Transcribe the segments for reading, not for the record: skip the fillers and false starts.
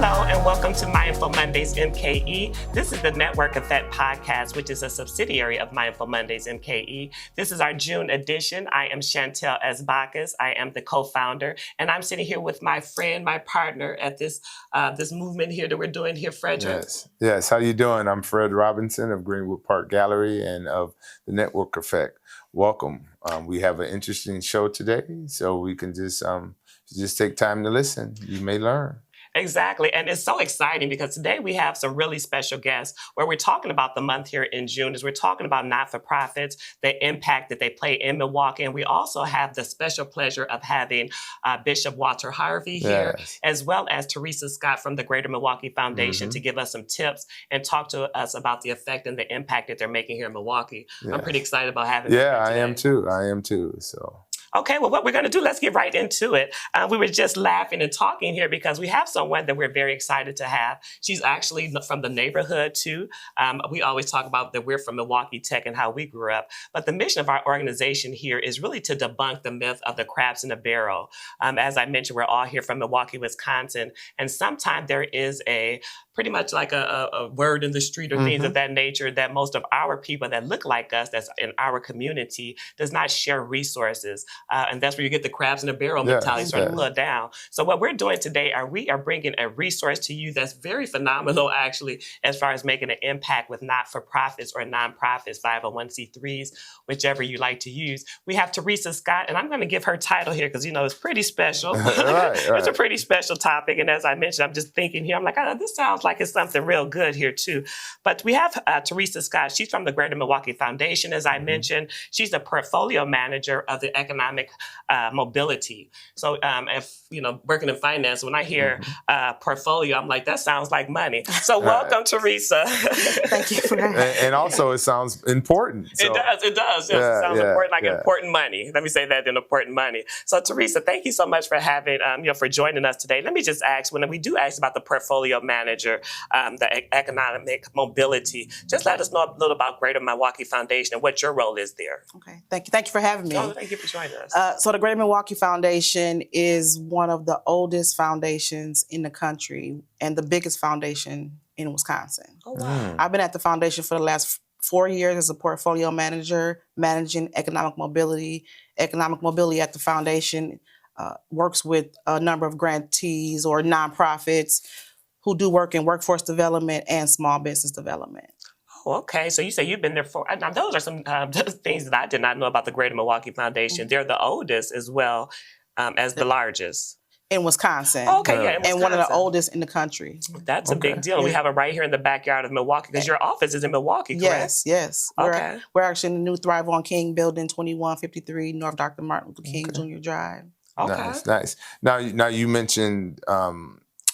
Hello and welcome to Mindful Mondays MKE. This is the Network Effect podcast, which is a subsidiary of Mindful Mondays MKE. This is our June edition. I am Chantel S. Bacchus. I am the co-founder, and I'm sitting here with my friend, my partner at this movement here that we're doing here, Frederick. Yes. How you doing? I'm Fred Robinson of Greenwood Park Gallery and of the Network Effect. Welcome. We have an interesting show today, so we can just take time to listen. You may learn. Exactly. And it's so exciting because today we have some really special guests where we're talking about the month here in June as we're talking about not-for-profits, the impact that they play in Milwaukee. And we also have the special pleasure of having Bishop Walter Harvey here, as well as Teresa Scott from the Greater Milwaukee Foundation to give us some tips and talk to us about the effect and the impact that they're making here in Milwaukee. I'm pretty excited about having them here today. I am too. So. Okay, well, what we're going to do, let's get right into it. We were just laughing and talking here because we have someone that we're very excited to have. She's actually from the neighborhood, too. We always talk about that we're from Milwaukee Tech and how we grew up. But the mission of our organization here is really to debunk the myth of the crabs in a barrel. As I mentioned, we're all here from Milwaukee, Wisconsin. And sometimes there is pretty much like a word in the street or things of that nature that most of our people that look like us, that's in our community, does not share resources. And that's where you get the crabs in a barrel mentality sort of put down. So what we're doing today we are bringing a resource to you that's very phenomenal, actually, as far as making an impact with not-for-profits or nonprofits, 501c3s, whichever you like to use. We have Teresa Scott, and I'm going to give her title here because, it's pretty special. It's a pretty special topic. And as I mentioned, I'm just thinking here, I'm like, this sounds like it's something real good here, too. But we have Teresa Scott. She's from the Greater Milwaukee Foundation, as I mentioned. She's the portfolio manager of the economic mobility. So if, working in finance, when I hear portfolio, I'm like, that sounds like money. So welcome, Teresa. Thank you for that. And also it sounds important. So. It does. Yes, it sounds important, like important money. Let me say that, important money. So Teresa, thank you so much for having, for joining us today. Let me just ask, when we do ask about the portfolio manager, the economic mobility, just let us know a little about Greater Milwaukee Foundation and what your role is there. Okay. Thank you. Thank you for having me. Oh, thank you for joining us. So the Greater Milwaukee Foundation is one of the oldest foundations in the country and the biggest foundation in Wisconsin. Oh, wow. I've been at the foundation for the last 4 years as a portfolio manager, managing economic mobility. Economic mobility at the foundation works with a number of grantees or nonprofits who do work in workforce development and small business development. Oh, okay. So you say you've been there for, now those are some things that I did not know about the Greater Milwaukee Foundation. They're the oldest as well as the largest. In Wisconsin. Okay, yeah, in Wisconsin. And one of the oldest in the country. That's a big deal. Yeah. We have it right here in the backyard of Milwaukee because your office is in Milwaukee, correct? Yes. Okay. We're actually in the new Thrive on King building, 2153 North Dr. Martin Luther King Jr. Drive. Okay. Nice. Now you mentioned,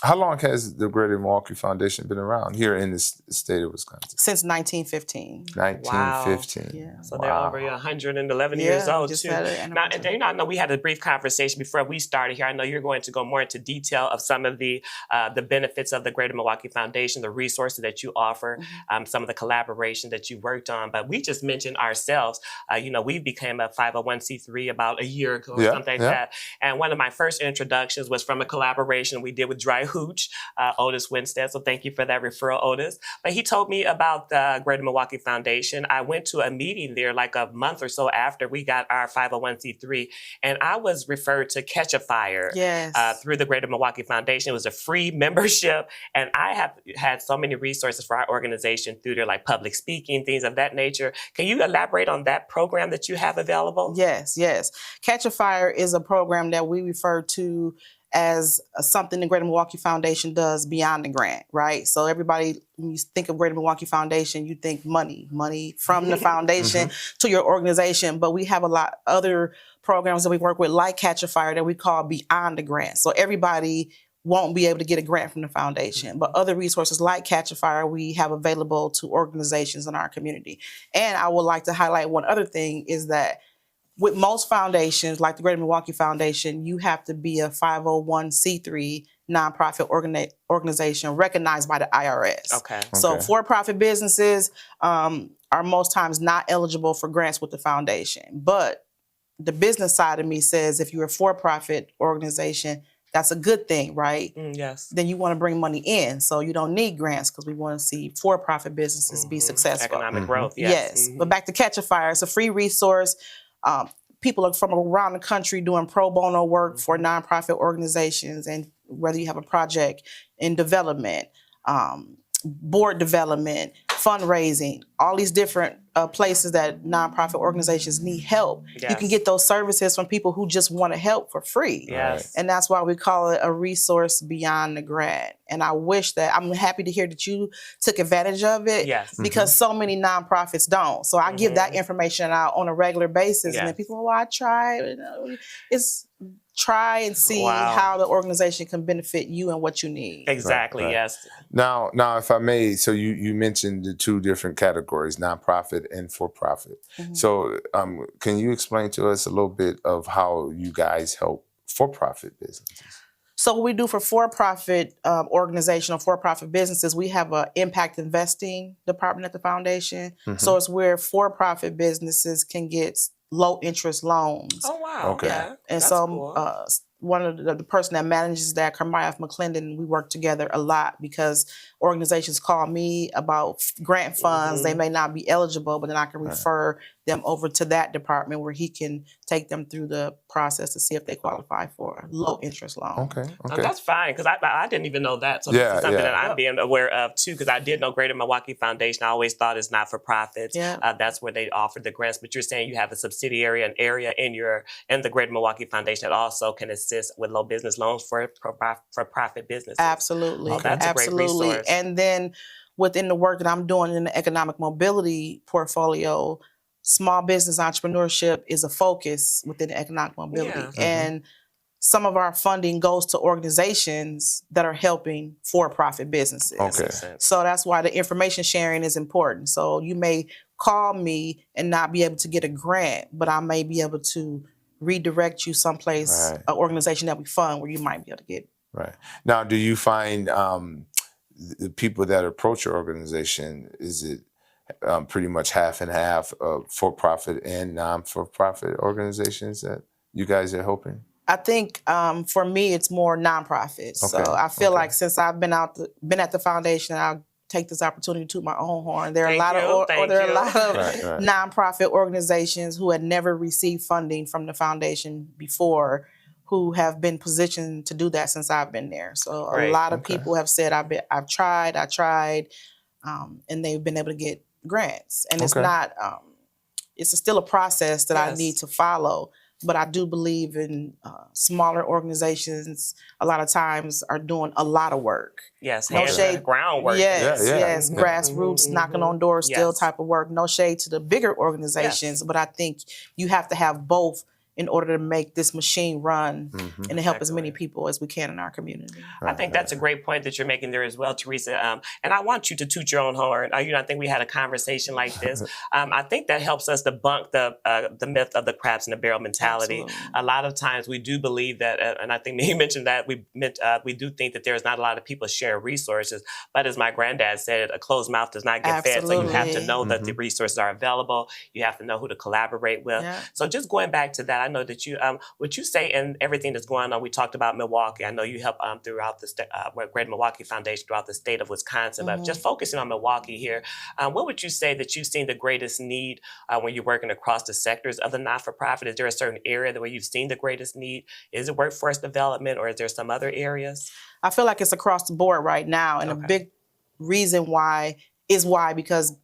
how long has the Greater Milwaukee Foundation been around here in the state of Wisconsin? Since 1915. 1915. Wow. Yeah. So they're over 111 years old, too. Now, I know we had a brief conversation before we started here. I know you're going to go more into detail of some of the benefits of the Greater Milwaukee Foundation, the resources that you offer, some of the collaboration that you worked on. But we just mentioned ourselves. We became a 501c3 about a year ago or something like that. And one of my first introductions was from a collaboration we did with Dry Hooch, Otis Winstead. So thank you for that referral, Otis. But he told me about the Greater Milwaukee Foundation. I went to a meeting there like a month or so after we got our 501c3, and I was referred to Catch a Fire through the Greater Milwaukee Foundation. It was a free membership, and I have had so many resources for our organization through there, like public speaking, things of that nature. Can you elaborate on that program that you have available? Yes. Catch a Fire is a program that we refer to as something the Greater Milwaukee Foundation does beyond the grant, right? So everybody, when you think of Greater Milwaukee Foundation, you think money from the foundation to your organization. But we have a lot of other programs that we work with, like Catch a Fire, that we call beyond the grant. So everybody won't be able to get a grant from the foundation, but other resources like Catch a Fire we have available to organizations in our community. And I would like to highlight one other thing is that with most foundations, like the Greater Milwaukee Foundation, you have to be a 501c3 nonprofit organization recognized by the IRS. Okay. So for-profit businesses are most times not eligible for grants with the foundation. But the business side of me says if you're a for-profit organization, that's a good thing, right? Yes. Then you want to bring money in. So you don't need grants because we want to see for-profit businesses be successful. Economic Mhm. growth. Yes. Yes. But back to Catch a Fire, it's a free resource. People are from around the country doing pro bono work for nonprofit organizations, and whether you have a project in development, board development, fundraising, all these different places that nonprofit organizations need help. You can Yes. get those services from people who just want to help for free. Yes. And that's why we call it a resource beyond the grant. And I wish that, I'm happy to hear that you took advantage of it, Yes. because so many nonprofits don't. So I give that information out on a regular basis. And then Yes. people, well, I tried. You know, it's try and see Wow. how the organization can benefit you and what you need. Exactly. Right. Yes. Now, if I may, so you mentioned the two different categories, nonprofit and for-profit. So, can you explain to us a little bit of how you guys help for-profit businesses? So what we do for for-profit organization or for-profit businesses, we have an impact investing department at the foundation. So it's where for-profit businesses can get low interest loans. Oh wow. Okay. Yeah. And That's so cool. one of the person that manages that, Carmaya McClendon, we work together a lot because organizations call me about grant funds. They may not be eligible, but then I can refer them over to that department where he can take them through the process to see if they qualify for a low interest loan. Okay. Oh, Okay. that's fine because I didn't even know that. So Yeah, this is something yeah. that I'm being aware of too, because I did know Greater Milwaukee Foundation. I always thought it's not for profits. Yeah. That's where they offer the grants. But you're saying you have a subsidiary, an area in the Greater Milwaukee Foundation that also can assist with low business loans for profit businesses. Absolutely. Oh, that's a great Absolutely. resource. And then within the work that I'm doing in the economic mobility portfolio, small business entrepreneurship is a focus within economic mobility. Yeah. And some of our funding goes to organizations that are helping for-profit businesses. Okay. Makes sense. So that's why the information sharing is important. So you may call me and not be able to get a grant, but I may be able to redirect you someplace, Right. an organization that we fund where you might be able to get. Right. Now, do you find the people that approach your organization, is it pretty much half and half of for-profit and non-for-profit organizations that you guys are helping? I think for me, it's more nonprofits. So Okay, I feel okay. like since I've been at the foundation, I'll take this opportunity to toot my own horn. There are Thank a lot you, of thank there are a you. lot of Right. nonprofit organizations who had never received funding from the foundation before, who have been positioned to do that since I've been there. So a Great. lot of Okay. people have said, I've tried, and they've been able to get grants. And it's Okay. not, it's still a process that I Yes. need to follow. But I do believe in smaller organizations. A lot of times are doing a lot of work. Yes. No hands shade. on groundwork. Yes, Yeah, yeah. yes, Yeah. grassroots, knocking on doors, still Yes. type of work. No shade to the bigger organizations, but I think you have to have both in order to make this machine run and to help as many Exactly. people as we can in our community. I think that's a great point that you're making there as well, Teresa. And I want you to toot your own horn. I think we had a conversation like this. I think that helps us debunk the myth of the crabs in the barrel mentality. Absolutely. A lot of times we do believe that, and I think you mentioned that we do think that there's not a lot of people sharing resources. But as my granddad said, a closed mouth does not get fed. So you have to Absolutely. know that the resources are available. You have to know who to collaborate with. Yeah. So just going back to that, I know that you, what you say in everything that's going on, we talked about Milwaukee. I know you help throughout the state, Greater Milwaukee Foundation throughout the state of Wisconsin. But just focusing on Milwaukee here, what would you say that you've seen the greatest need when you're working across the sectors of the not-for-profit? Is there a certain area where you've seen the greatest need? Is it workforce development, or is there some other areas? I feel like it's across the board right now. And a big reason why because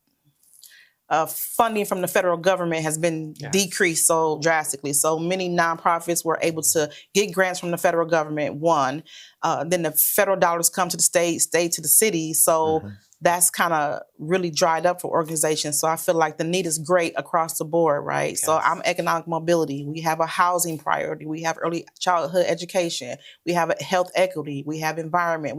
funding from the federal government has been decreased so drastically. So many nonprofits were able to get grants from the federal government, one. Then the federal dollars come to the state to the city. So that's kind of really dried up for organizations. So I feel like the need is great across the board, right? So I'm economic mobility. We have a housing priority. We have early childhood education. We have a health equity. We have environment.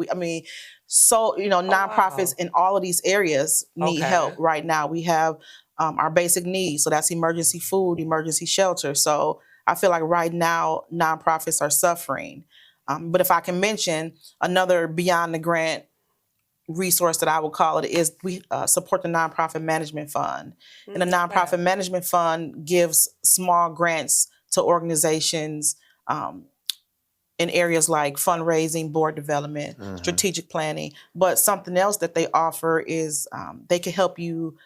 Nonprofits in all of these areas need help right now. We have our basic needs. So that's emergency food, emergency shelter. So I feel like right now nonprofits are suffering. But if I can mention another beyond the grant resource that I would call it is we support the Nonprofit Management Fund. And the Nonprofit Management Fund gives small grants to organizations in areas like fundraising, board development, Mhm. strategic planning. But something else that they offer is they can help you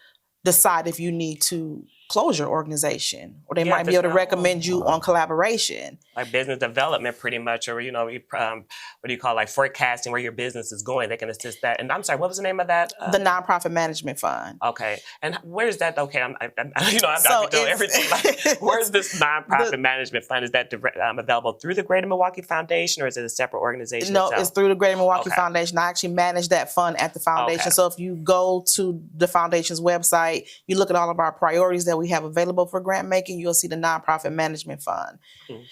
decide if you need to close your organization, or they Yeah, might if be it's able to not- recommend you on collaboration. like business development pretty much, or what do you call, like forecasting where your business is going. They can assist that. And I'm sorry, what was the name of that? The Nonprofit Management Fund. Okay, and where is that? Okay, I'm So doing it's- everything. Like, where's this nonprofit management fund? Is that available through the Greater Milwaukee Foundation, or is it a separate organization? No, itself? it's through the Greater Milwaukee Okay. Foundation. I actually manage that fund at the foundation. Okay. So if you go to the foundation's website, you look at all of our priorities that we have available for grant making, you'll see the Nonprofit Management Fund.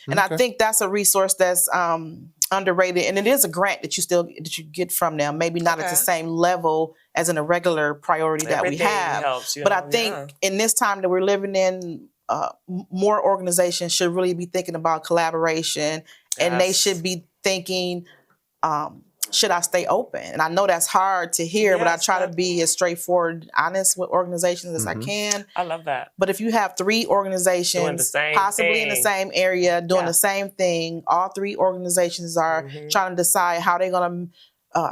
And I think that's a resource that's underrated, and it is a grant that you get from them. Maybe not at the Okay. same level as in a regular priority that we Everything have. helps, But I think in this time that we're living in, more organizations should really be thinking about collaboration, and they Yes. should be thinking, should I stay open? And I know that's hard to hear, but I Yes, try to but- be as straightforward, and honest with organizations as I Mhm. can. I love that. But if you have three organizations same possibly in the thing. same area doing Yeah. the same thing, all three organizations are Mhm. trying to decide how they're gonna,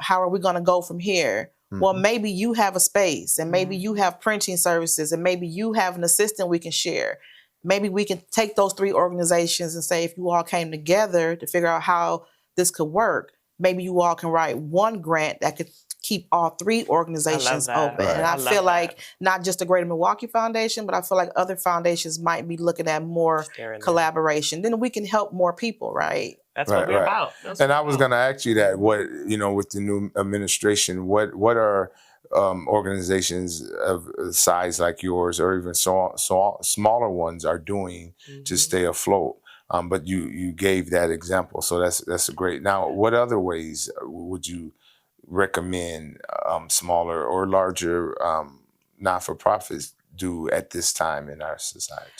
how are we gonna go from here? Well, Mhm. maybe you have a space, and maybe Mhm. you have printing services, and maybe you have an assistant we can share. Maybe we can take those three organizations and say, if you all came together to figure out how this could work, maybe you all can write one grant that could keep all three organizations that. open. Right. And I I love feel that. like not just the Greater Milwaukee Foundation, but I feel like other foundations might be looking at more Sharing that. collaboration. Then we can help more people, right? That's Right, what we're right. about. That's And what I we're was about. going to ask you that, what, with the new administration, what are organizations of size like yours, or even smaller ones, are doing to Mhm. stay afloat? But you gave that example, so that's great. Now, what other ways would you recommend smaller or larger not-for-profits do at this time in our society?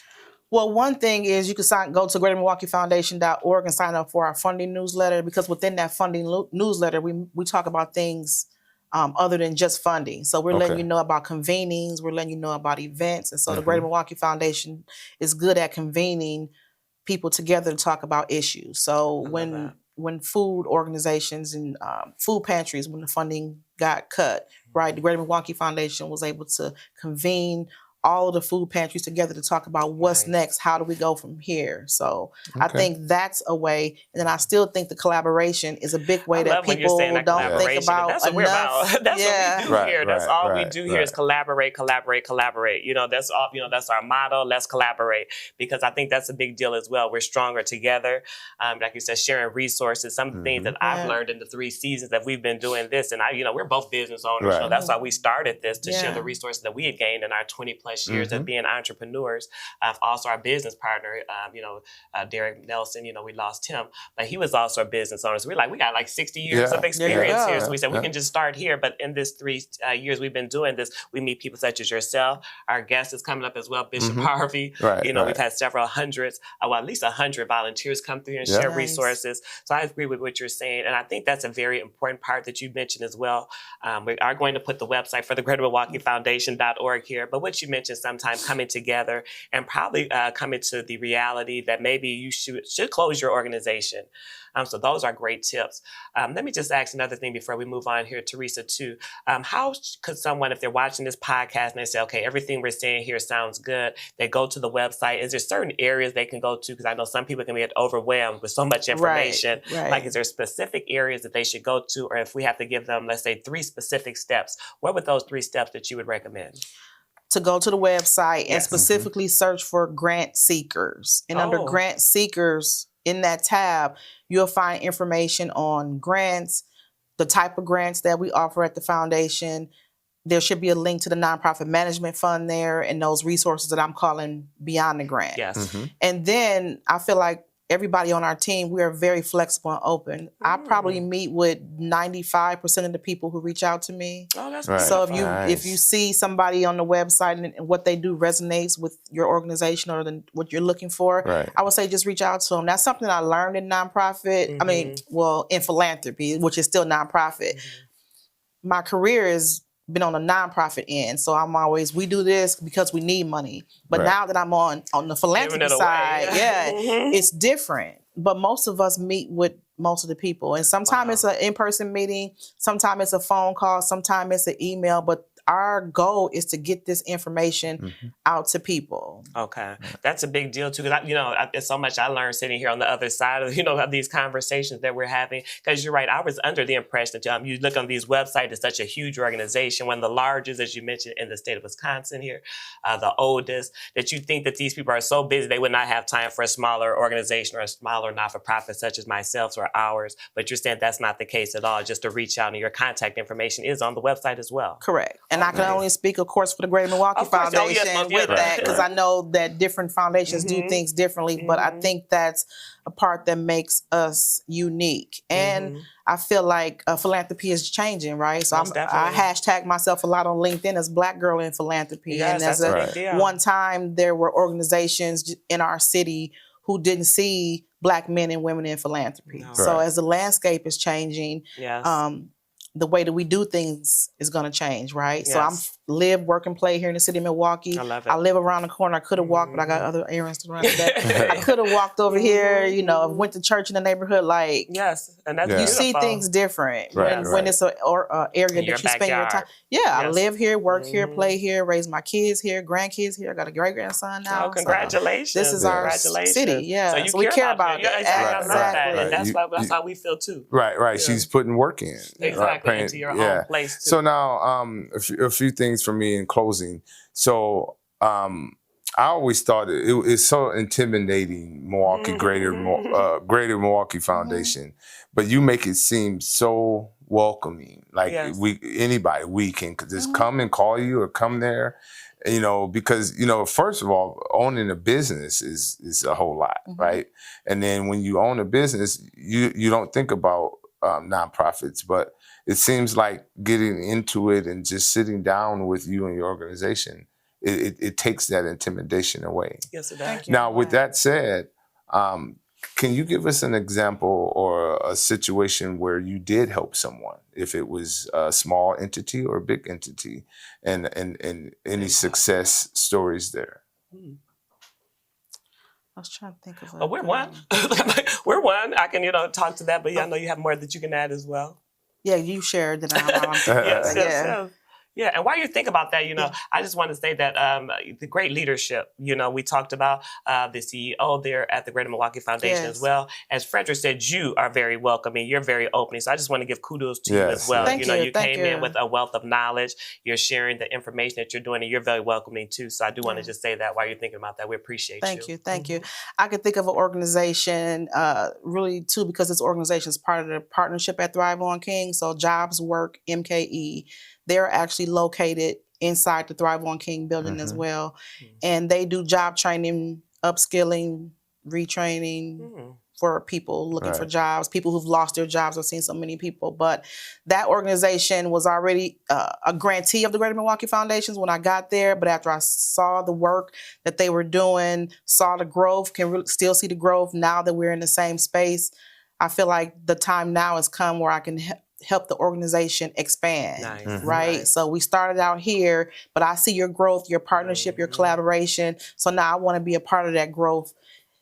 Well, one thing is you can go to greatermilwaukeefoundation.org and sign up for our funding newsletter, because within that funding newsletter, we talk about things other than just funding. So we're letting Okay. you know about convenings, we're letting you know about events. And so the Mhm. Greater Milwaukee Foundation is good at convening people together to talk about issues. So love when that. when food organizations and food pantries, when the funding got cut, right, the Greater Milwaukee Foundation was able to convene all of the food pantries together to talk about what's Nice. next, how do we go from here. So I Okay. think that's a way. And then I still think the collaboration is a big way I that love when you're people saying that don't think collaboration. about That's what enough. we're about. That's Yeah. what we do Right, here. That's right, all we right, do here is right. collaborate, collaborate, collaborate. That's all. That's our motto. Let's collaborate, because I think that's a big deal as well. We're stronger together. Like you said, sharing resources. Some of the things that I've Yeah. learned in the 3 seasons that we've been doing this, and we're both business owners, so Right. that's why we started this, to share Yeah. the resources that we had gained in our 20 plus years Mhm. of being entrepreneurs. Also, our business partner, Derek Nelson. We lost him, but he was also a business owner. So we got like 60 years Yeah. of experience go. here. So we said we Yeah. can just start here. But in this 3 years we've been doing this, we meet people such as yourself. Our guest is coming up as well, Bishop Mhm. Harvey. Right, We've right. had several hundreds, at least 100 volunteers come through and Yeah. share Nice. resources. So I agree with what you're saying. And I think that's a very important part that you mentioned as well. We are going to put the website for the Greater Milwaukee Foundation.org here. But what you mentioned, sometimes coming together and probably coming to the reality that maybe you should close your organization. So those are great tips. Let me just ask another thing before we move on here, Teresa, too. How could someone, if they're watching this podcast and they say, okay, everything we're saying here sounds good, they go to the website, is there certain areas they can go to? Because I know some people can get overwhelmed with so much information. Right. Like, is there specific areas that they should go to? Or if we have to give them, let's say, 3 specific steps, what would those 3 steps that you would recommend? To go to the website and Yes. specifically search for grant seekers. And under Oh. grant seekers, in that tab, you'll find information on grants, the type of grants that we offer at the foundation. There should be a link to the Nonprofit Management Fund there, and those resources that I'm calling Beyond the Grant. Yes. Mhm. And then I feel like everybody on our team, we are very flexible and open. I probably meet with 95% of the people who reach out to me. Oh, that's Right. So beautiful. if you see somebody on the website and what they do resonates with your organization or what you're looking for, Right. I would say just reach out to them. That's something I learned in nonprofit. I mean, well, in philanthropy, which is still nonprofit. My career has been on the nonprofit end, so I'm always, we do this because we need money. But Right. now that I'm on the philanthropy Giving it away. side, yeah, Mhm. it's different. But most of us meet with most of the people. And sometimes it's an in-person meeting, sometimes it's a phone call, sometimes it's an email, but our goal is to get this information out to people. Okay, that's a big deal too. Because there's so much I learned sitting here on the other side of of these conversations that we're having. Because you're right, I was under the impression that you look on these websites, it's such a huge organization, one of the largest, as you mentioned, in the state of Wisconsin here, the oldest. That you think that these people are so busy they would not have time for a smaller organization or a smaller not-for-profit such as myself or ours. But you're saying that's not the case at all. Just to reach out, and your contact information is on the website as well. Correct. And I can only speak, of course, for the Greater Milwaukee Foundation with that, because I know that different foundations do things differently, but I think that's a part that makes us unique. And I feel like philanthropy is changing, right? So I hashtag myself a lot on LinkedIn as Black Girl in Philanthropy. Yes, and as one time there were organizations in our city who didn't see Black men and women in philanthropy. No. So as the landscape is changing, the way that we do things is going to change, right? Yes. So I'm live, work, and play here in the city of Milwaukee. I love it. I live around the corner. I could have walked, but I got other errands to run today. I could have walked over here, went to church in the neighborhood. Like, yes, and that's you see things different when it's an area that you spend your time. Yeah, I live here, work here, play here, raise my kids here, grandkids here. I got a great grandson now. Oh, congratulations! So this is our city. Yeah, so we care about it. Exactly, and that's how we feel too. Right. Yeah. She's putting work in. Exactly, into your own place too. So now, a few things for me in closing. So, I always thought it's so intimidating, Greater Milwaukee Foundation, but you make it seem so welcoming. Like we can just come and call you or come there, because first of all, owning a business is a whole lot, right? And then when you own a business, you don't think about nonprofits, but it seems like getting into it and just sitting down with you and your organization, it takes that intimidation away. Yes, it does. Now, with that said, can you give us an example or a situation where you did help someone, if it was a small entity or a big entity, and any success stories there? I was trying to think of we're one. We're one. I can, talk to that, but I know you have more that you can add as well. Yeah, you shared that. Yes. Yeah, and while you think about that, I just want to say that the great leadership, we talked about the CEO there at the Greater Milwaukee Foundation as well. As Frederick said, you are very welcoming. You're very opening. So I just want to give kudos to you as well. Thank you. You came in with a wealth of knowledge. You're sharing the information that you're doing, and you're very welcoming too. So I do want to just say that while you're thinking about that, we appreciate you. Thank you. I could think of an organization really too, because this organization is part of the partnership at Thrive on King. So Jobs Work MKE. They're actually located inside the Thrive on King building as well. And they do job training, upskilling, retraining for people looking for jobs, people who've lost their jobs. I've seen so many people. But that organization was already a grantee of the Greater Milwaukee Foundations when I got there. But after I saw the work that they were doing, saw the growth, can still see the growth now that we're in the same space, I feel like the time now has come where I can help the organization expand, right? Nice. So we started out here, but I see your growth, your partnership, your collaboration. So now I want to be a part of that growth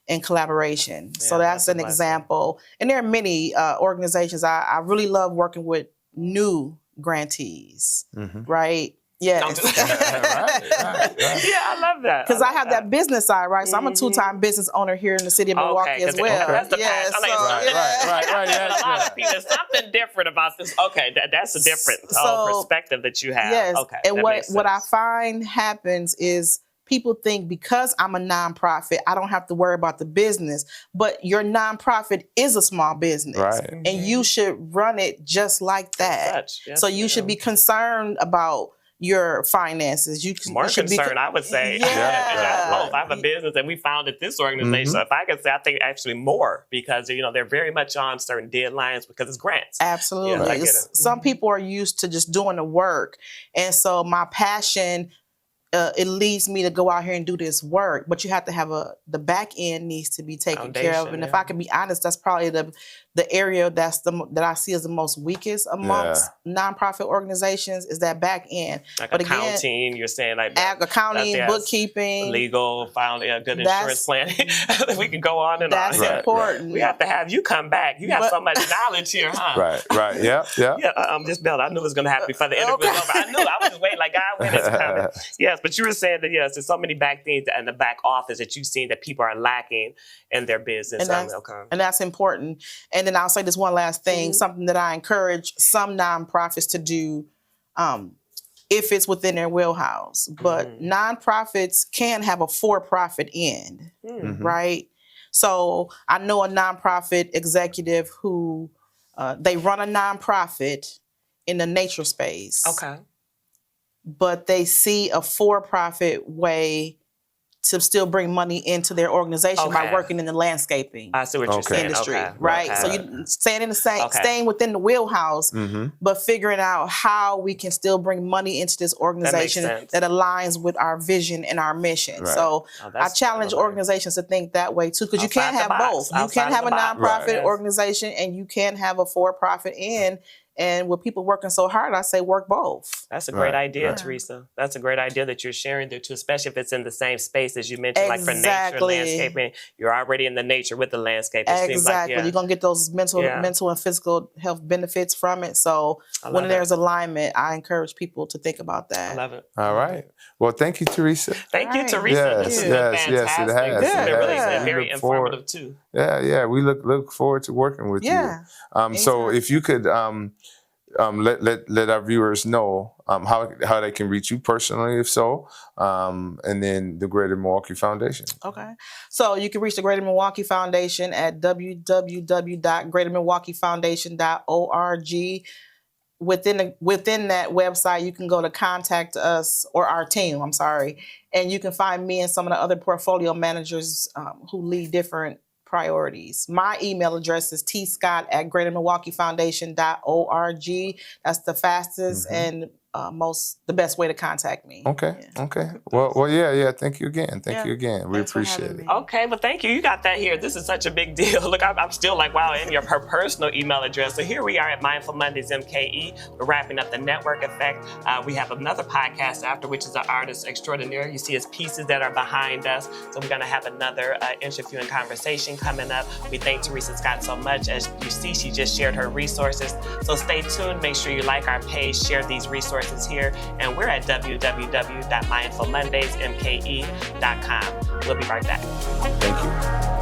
and collaboration. Yeah, so that's an example. And there are many organizations. I really love working with new grantees, right? Yes. right. Yeah, I love that. Because I have that business side, right? So I'm a two-time business owner here in the city of Milwaukee as well. That's the passion. Right. A lot of people, there's something different about this. Okay, that's a different perspective that you have. Yes. Okay. And what I find happens is people think because I'm a nonprofit, I don't have to worry about the business. But your nonprofit is a small business. Right. And you should run it just like that. Yes, so you should be concerned about your finances. You more should concerned, I would say. Yeah. I have a business, and we founded this organization. So if I could say, I think actually more, because they're very much on certain deadlines because it's grants. Absolutely. I get it. Some people are used to just doing the work, and so my passion it leads me to go out here and do this work. But you have to have the back end needs to be taken care of. Foundation, And if yeah. I can be honest, that's probably the area that I see as the most weakest amongst nonprofit organizations is that back end. Like But again, accounting, you're saying like accounting, yes. bookkeeping, legal, found a good insurance plan. We can go on and that's on. Right, important. We have to have you come back. You got But- so much knowledge here, huh? Right. Yeah. Yeah, just Bill. I knew it was going to happen before the interview was over. I knew. I was just waiting like, God, when is it coming? Yes, but you were saying that, yes, there's so many back things in the back office that you've seen that people are lacking in their business. And that's important. And then I'll say this one last thing, something that I encourage some nonprofits to do if it's within their wheelhouse. But nonprofits can have a for-profit end, right? So I know a nonprofit executive who they run a nonprofit in the nature space. Okay. But they see a for-profit way to still bring money into their organization by Okay. working in the landscaping I see what you're saying. industry, Okay. right? Okay. So you staying in the same, Okay. staying within the wheelhouse, Mm-hmm. but figuring out how we can still bring money into this organization sense. that aligns with our vision and our mission. Right. So Oh, I that's challenge clever. organizations to think that way too, because you Outside can't the have box. both. You Outside can of have the a box. nonprofit Right. Yes. organization and you can have a for-profit end. And with people working so hard, I say work both. That's a great Right, idea, right. Teresa. That's a great idea that you're sharing there too, especially if it's in the same space as you mentioned, like for nature, Exactly. landscaping. You're already in the nature with the landscape. It seems like, Exactly. You're gonna get those mental Yeah. and physical health benefits from it. So I when love there's alignment, I encourage people to think about I that. love it. All right. Well, thank you, Teresa. Thank you, All right. Teresa. Yes, This has yes, been yes, it fantastic. has, This has it been really has. very We look forward- informative too. Yeah. We look forward to working with Yeah. you. So anytime. if you could let our viewers know how they can reach you personally, if so, and then the Greater Milwaukee Foundation. Okay. So you can reach the Greater Milwaukee Foundation at www.greatermilwaukeefoundation.org. Within that website, you can go to contact us or our team, and you can find me and some of the other portfolio managers who lead different priorities. My email address is tscott@greatermilwaukeefoundation.org. That's the fastest and the best way to contact me. Okay. Yeah. Okay. Well, yeah. Thank you again. Thank Yeah. you again. We Thanks for appreciate having it. me. Okay, well, thank you. You got that here. This is such a big deal. Look, I'm still like, wow, in her personal email address. So here we are at Mindful Mondays MKE. We're wrapping up the network effect. We have another podcast after, which is the Artist Extraordinaire. You see his pieces that are behind us. So we're going to have another interview and conversation coming up. We thank Teresa Scott so much. As you see, she just shared her resources. So stay tuned. Make sure you like our page, share these resources here. And we're at www.mindfulmondaysmke.com. We'll be right back. Thank you.